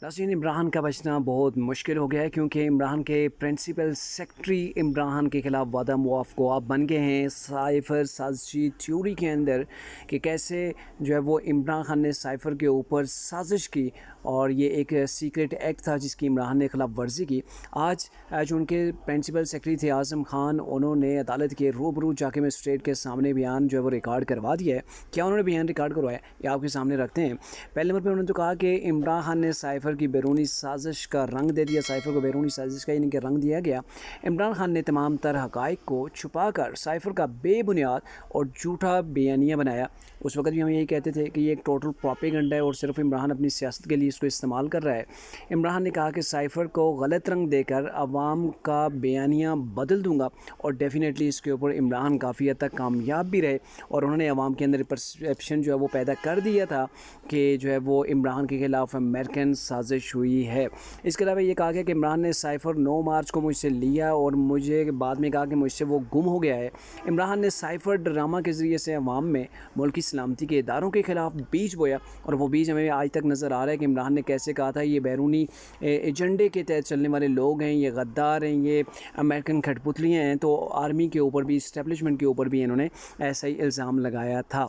नाज़रीन, इमरान का बचना बहुत मुश्किल हो गया है क्योंकि इमरान के प्रिंसिपल सेक्रेटरी इमरान के ख़िलाफ़ वादा मुआफ़ गवाह बन गए हैं साइफ़र साजिशी थ्योरी के अंदर कि कैसे जो है वो इमरान खान ने साइफ़र के ऊपर साजिश की और ये एक सीक्रेट एक्ट था जिसकी इमरान ने ख़िलाफ़ वर्जी की। आज जो उनके प्रिंसिपल सेक्रेटरी थे आज़म खान, उन्होंने अदालत के रूबरू जाके मजिस्ट्रेट के सामने बयान जो है वो रिकॉर्ड करवा दिया है। क्या उन्होंने बयान रिकॉर्ड करवाया ये आपके सामने रखते हैं। पहले नंबर पर उन्होंने तो कहा कि इमरान खान ने साइफ़र की बैरूनी साजिश का रंग दे दिया, साइफ़र को बैरूनी साजिश का यानी कि रंग दिया गया। इमरान खान ने तमाम तर हक़ाइक़ को छुपा कर साइफ़र का बेबुनियाद और झूठा बयानिया बनाया। उस वक़्त भी हम यही कहते थे कि ये एक टोटल प्रोपेगेंडा है और सिर्फ इमरान अपनी सियासत के लिए इसको इस्तेमाल कर रहा है। इमरान ने कहा कि साइफ़र को गलत रंग देकर अवाम का बयानिया बदल दूँगा और डेफिनेटली इसके ऊपर इमरान काफ़ी हद तक कामयाब भी रहे और उन्होंने अवाम के अंदर परसेप्शन जो है वो पैदा कर दिया था कि जो है वो इमरान के ख़िलाफ़ अमेरिकन साजिश हुई है। इसके अलावा ये कहा गया कि इमरान ने साइफ़र 9 मार्च को मुझसे लिया और मुझे बाद में कहा कि मुझसे वो गुम हो गया है। इमरान ने साइफ़र ड्रामा के ज़रिए से अवाम में मुल्क की सलामती के इदारों के ख़िलाफ़ बीज बोया और वो बीज हमें आज तक नज़र आ रहा है कि इमरान ने कैसे कहा था ये बैरूनी एजेंडे के तहत चलने वाले लोग हैं, ये गद्दार हैं, ये अमेरिकन कठपुतलियाँ हैं। तो आर्मी के ऊपर भी, इस्टेब्लिशमेंट के ऊपर भी इन्होंने ऐसा ही इल्ज़ाम लगाया था।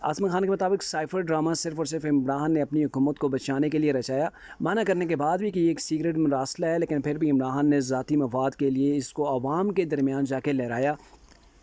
आज़म खान के मुताबिक साइफ़र ड्रामा सिर्फ़ और सिर्फ इमरान ने अपनी हुकूमत को बचाने के लिए रचाया। माना करने के बाद भी कि ये एक सीक्रेट मरासला है, लेकिन फिर भी इमरान ने ज़ाती मफाद के लिए इसको अवाम के दरमियान जाके लहराया।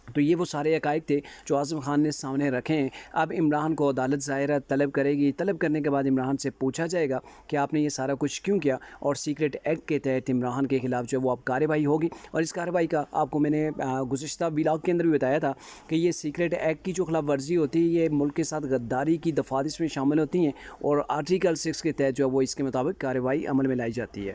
तो ये वो सारे हक़ाइक़ थे जो आज़म खान ने सामने रखे हैं। अब इमरान को अदालत ज़ाहिरा तलब करेगी। तलब करने के बाद इमरान से पूछा जाएगा कि आपने ये सारा कुछ क्यों किया और सीक्रेट एक्ट के तहत इमरान के ख़िलाफ़ जो वो अब कार्रवाई होगी। और इस कार्रवाई का आपको मैंने गुज़िश्ता व्लॉग के अंदर भी बताया था कि ये सीक्रेट एक्ट की जो ख़िलाफ़ वर्जी होती है ये मुल्क के साथ गद्दारी की दफ़ात इसमें शामिल होती हैं और आर्टिकल 6 के तहत जो है वो इसके मुताबिक कार्रवाई अमल में लाई जाती है।